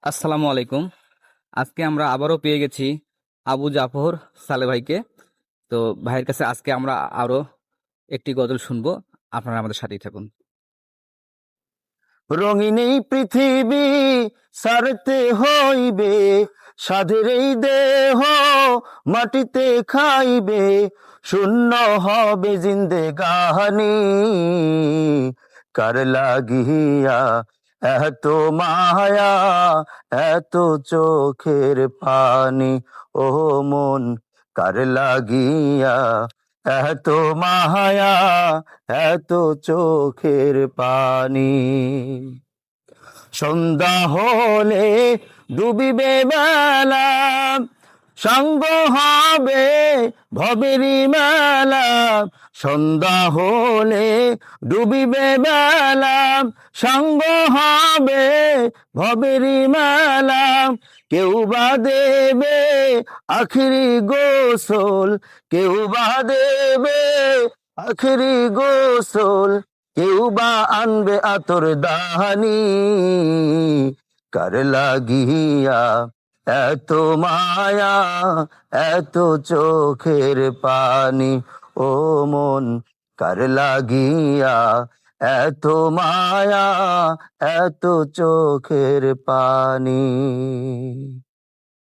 আসসালামু আলাইকুম। আজকে আমরা আবারও পেয়ে গেছি আবু জাফর সালে ভাইকে। তো ভাইয়ের কাছে আজকে আমরা আরো একটি গজল শুনবো। আপনারা আমাদের সাথেই থাকুন। রঙিন এই পৃথিবী সারতে হইবে, সাধের এই দেহ মাটিতে খাইবে, শূন্য হবে জিন্দেগানি। কার লাগিয়া এত মায়া, এত চোখের পানি, ও মন কার লাগিয়া এত মায়া, এত চোখের পানি। সন্ধ্যা হলে ডুবিবে বেলা, সঙ্গ হবে ভবেরি মেলা। সন্ধ্যা হলে ডুবিবে বেলা, সঙ্গ হবে ভবেরি মেলা। কেউ বা দেবে আখিরি গোসল, কেউ বা দেবে আখিরি গোসল, কেউ বা আনবে আতর দাহানি। কার লাগিয়া এত মায়া, এত চোখের পানি, ও মন কার লাগিয়া এত মায়া, এত চোখের পানি।